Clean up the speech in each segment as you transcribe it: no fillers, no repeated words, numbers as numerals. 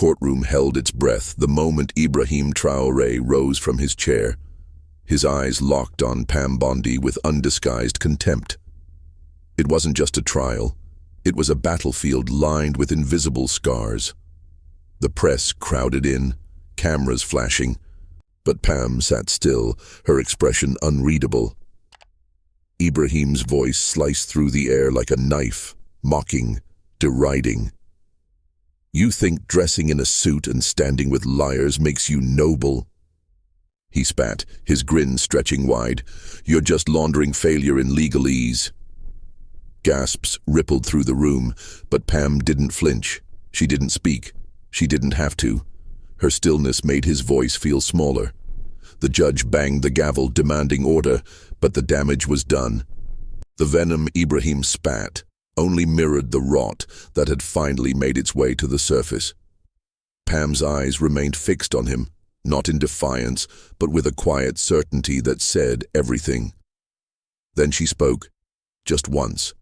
courtroom held its breath the moment Ibrahim Traoré rose from his chair, his eyes locked on Pam Bondi with undisguised contempt. It wasn't just a trial. It was a battlefield lined with invisible scars. The press crowded in, cameras flashing, but Pam sat still, her expression unreadable. Ibrahim's voice sliced through the air like a knife, mocking, deriding. "You think dressing in a suit and standing with liars makes you noble?" He spat, his grin stretching wide. "You're just laundering failure in legalese." Gasps rippled through the room, but Pam didn't flinch. She didn't speak. She didn't have to. Her stillness made his voice feel smaller. The judge banged the gavel, demanding order, but the damage was done. The venom Ibrahim spat only mirrored the rot that had finally made its way to the surface. Pam's eyes remained fixed on him, not in defiance, but with a quiet certainty that said everything. Then she spoke, just once.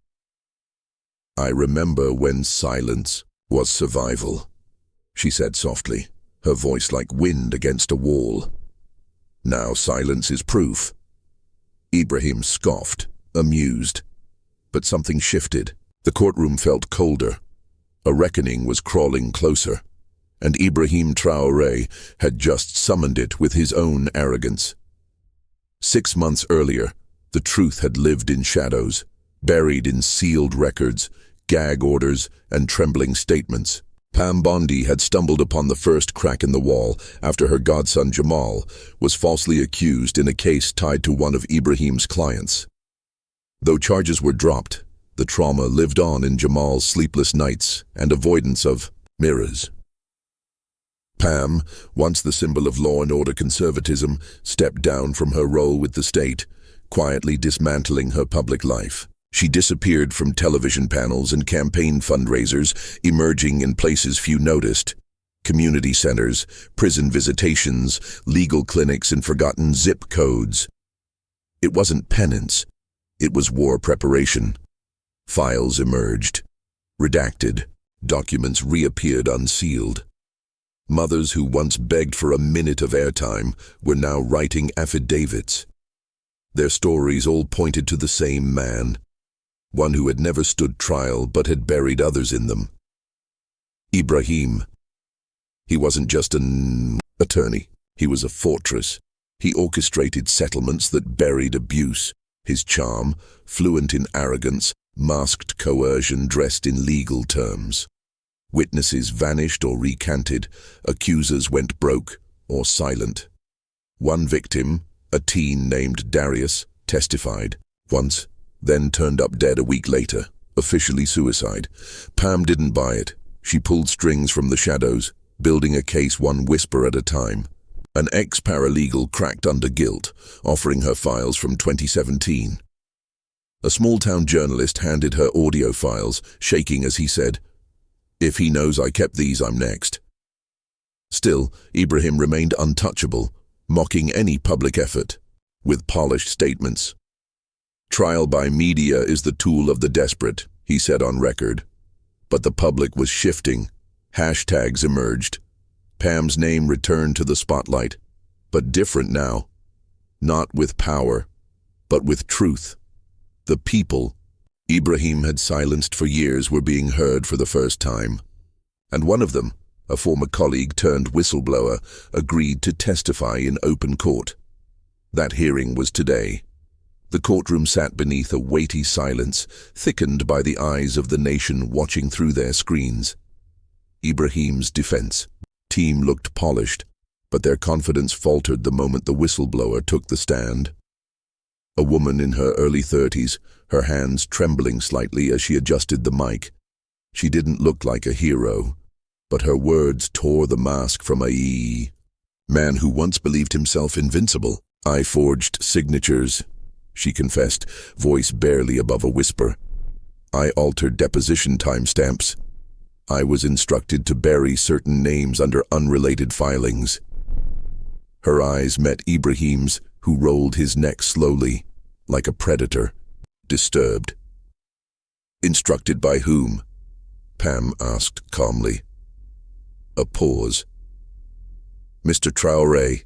"I remember when silence was survival," she said softly, her voice like wind against a wall. "Now silence is proof." Ibrahim scoffed, amused. But something shifted. The courtroom felt colder. A reckoning was crawling closer, and Ibrahim Traoré had just summoned it with his own arrogance. 6 months earlier, the truth had lived in shadows, buried in sealed records, gag orders, and trembling statements. Pam Bondi had stumbled upon the first crack in the wall after her godson Jamal was falsely accused in a case tied to one of Ibrahim's clients. Though charges were dropped, the trauma lived on in Jamal's sleepless nights and avoidance of mirrors. Pam, once the symbol of law and order conservatism, stepped down from her role with the state, quietly dismantling her public life. She disappeared from television panels and campaign fundraisers, emerging in places few noticed. Community centers, prison visitations, legal clinics, and forgotten zip codes. It wasn't penance. It was war preparation. Files emerged. Redacted. Documents reappeared unsealed. Mothers who once begged for a minute of airtime were now writing affidavits. Their stories all pointed to the same man. One who had never stood trial but had buried others in them. Ibrahim. He wasn't just an attorney. He was a fortress. He orchestrated settlements that buried abuse. His charm, fluent in arrogance, masked coercion dressed in legal terms. Witnesses vanished or recanted. Accusers went broke or silent. One victim, a teen named Darius, testified once, then turned up dead a week later, officially suicide. Pam didn't buy it. She pulled strings from the shadows, building a case one whisper at a time. An ex-paralegal cracked under guilt, offering her files from 2017. A small-town journalist handed her audio files, shaking as he said, "If he knows I kept these, I'm next." Still, Ibrahim remained untouchable, mocking any public effort, with polished statements. "Trial by media is the tool of the desperate," he said on record. But the public was shifting. Hashtags emerged. Pam's name returned to the spotlight, but different now. Not with power, but with truth. The people Ibrahim had silenced for years were being heard for the first time. And one of them, a former colleague turned whistleblower, agreed to testify in open court. That hearing was today. The courtroom sat beneath a weighty silence, thickened by the eyes of the nation watching through their screens. Ibrahim's defense team looked polished, but their confidence faltered the moment the whistleblower took the stand. A woman in her early 30s, her hands trembling slightly as she adjusted the mic. She didn't look like a hero, but her words tore the mask from a man who once believed himself invincible. "I forged signatures," she confessed, voice barely above a whisper. "I altered deposition timestamps. I was instructed to bury certain names under unrelated filings." Her eyes met Ibrahim's, who rolled his neck slowly, like a predator, disturbed. "Instructed by whom?" Pam asked calmly. A pause. "Mr. Traoré,"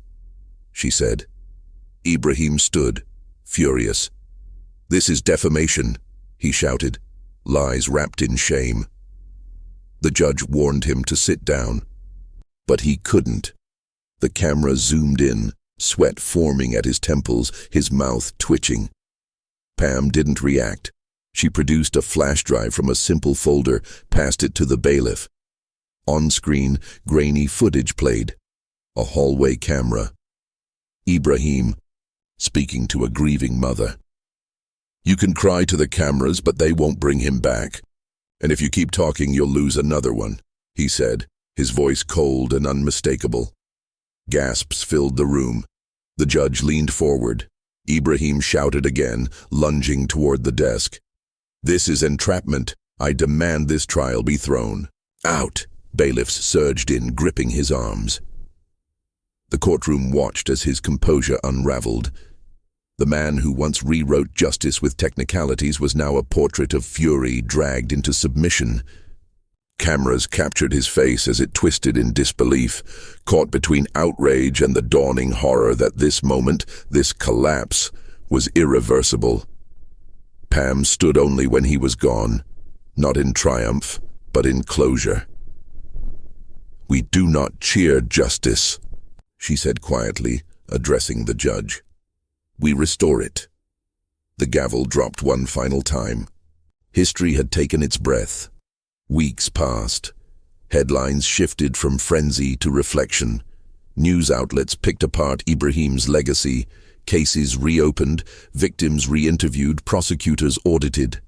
she said. Ibrahim stood, furious. "This is defamation," he shouted, lies wrapped in shame. The judge warned him to sit down, but he couldn't. The camera zoomed in, sweat forming at his temples, his mouth twitching. Pam didn't react. She produced a flash drive from a simple folder, passed it to the bailiff. On screen, grainy footage played. A hallway camera. Ibrahim, speaking to a grieving mother. "You can cry to the cameras, but they won't bring him back. And if you keep talking, you'll lose another one," he said, his voice cold and unmistakable. Gasps filled the room. The judge leaned forward. Ibrahim shouted again, lunging toward the desk. "This is entrapment. I demand this trial be thrown." "Out!" Bailiffs surged in, gripping his arms. The courtroom watched as his composure unraveled. The man who once rewrote justice with technicalities was now a portrait of fury dragged into submission. Cameras captured his face as it twisted in disbelief, caught between outrage and the dawning horror that this moment, this collapse, was irreversible. Pam stood only when he was gone, not in triumph, but in closure. "We do not cheer justice," she said quietly, addressing the judge. "We restore it." The gavel dropped one final time. History had taken its breath. Weeks passed. Headlines shifted from frenzy to reflection. News outlets picked apart Ibrahim's legacy. Cases reopened, victims re-interviewed, prosecutors audited.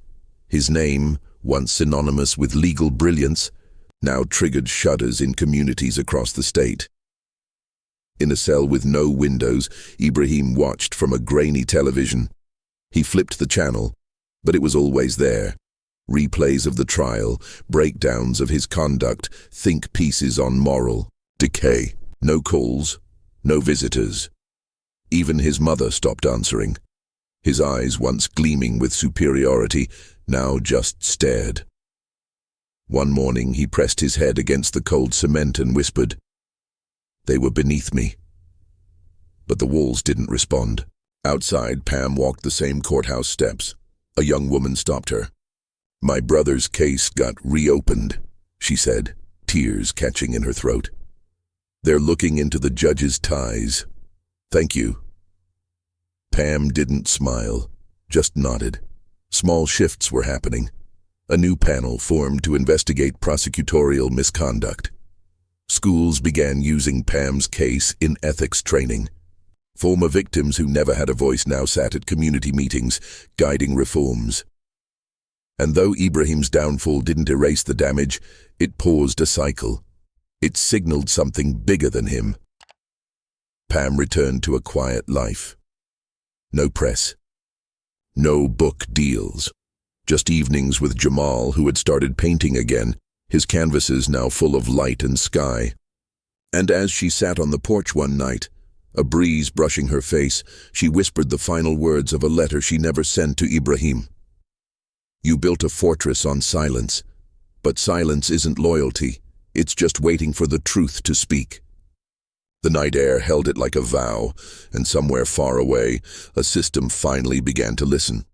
His name, once synonymous with legal brilliance, now triggered shudders in communities across the state. In a cell with no windows, Ibrahim watched from a grainy television. He flipped the channel, but it was always there. Replays of the trial, breakdowns of his conduct, think pieces on moral decay. No calls, no visitors. Even his mother stopped answering. His eyes, once gleaming with superiority, now just stared. One morning he pressed his head against the cold cement and whispered, "They were beneath me." But the walls didn't respond. Outside, Pam walked the same courthouse steps. A young woman stopped her. "My brother's case got reopened," she said, tears catching in her throat. "They're looking into the judge's ties. Thank you." Pam didn't smile, just nodded. Small shifts were happening. A new panel formed to investigate prosecutorial misconduct. Schools began using Pam's case in ethics training. Former victims who never had a voice now sat at community meetings, guiding reforms. And though Ibrahim's downfall didn't erase the damage, it paused a cycle. It signaled something bigger than him. Pam returned to a quiet life. No press. No book deals. Just evenings with Jamal, who had started painting again, his canvases now full of light and sky. And as she sat on the porch one night, a breeze brushing her face, she whispered the final words of a letter she never sent to Ibrahim. "You built a fortress on silence, but silence isn't loyalty. It's just waiting for the truth to speak." The night air held it like a vow, and somewhere far away, a system finally began to listen.